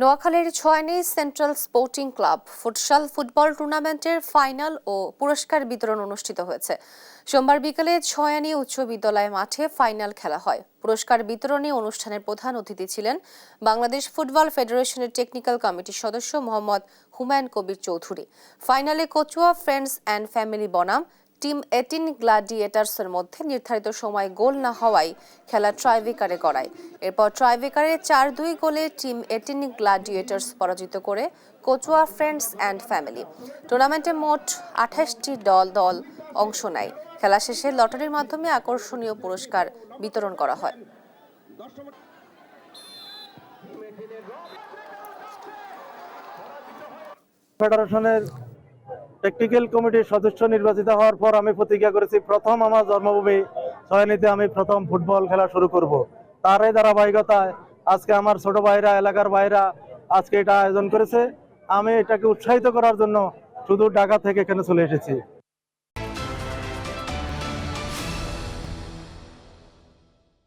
নোয়াখালীর Chhoyani central sporting club futsal football টুর্নামেন্টের final ও পুরস্কার বিতরণ অনুষ্ঠিত হয়েছে। সোমবার বিকেলে ছয়ানি উচ্চ বিদ্যালয় মাঠে ফাইনাল খেলা হয়। পুরস্কার বিতরণী অনুষ্ঠানের প্রধান অতিথি ছিলেন বাংলাদেশ ফুটবল ফেডারেশনের টেকনিক্যাল কমিটির সদস্য মোহাম্মদ হুমায়ুন কবির চৌধুরী। ফাইনালে কচুয়া ফ্রেন্ডস অ্যান্ড ফ্যামিলি বনাম টিম 18 গ্ল্যাডিয়েটার্সের মধ্যে নির্ধারিত সময় গোল না হওয়ায় খেলা ট্রাইব্রেকারে গড়ায়। এরপর ট্রাইব্রেকারে 4-2 গোলে টিম 18 গ্ল্যাডিয়েটার্স পরাজিত করে কচুয়া ফ্রেন্ডস অ্যান্ড ফ্যামিলি। টুর্নামেন্টে মোট 28টি দল অংশ নেয়। খেলা শেষে লটারির মাধ্যমে আকর্ষণীয় পুরস্কার বিতরণ করা হয়। ফেডারেশনের টেকনিক্যাল কমিটির সদস্য নির্বাচিত হওয়ার পর আমি প্রতিজ্ঞা করেছি প্রথম আমার জন্মভূমি ছয়ানিতে আমি প্রথম ফুটবল খেলা শুরু করব। তার এই ধারাবাহিকতায় আজকে আমার ছোট ভাইরা, এলাকার ভাইরা আজকে এটা আয়োজন করেছে। আমি এটাকে উৎসাহিত করার জন্য শুধু ঢাকা থেকে এখানে চলে এসেছি।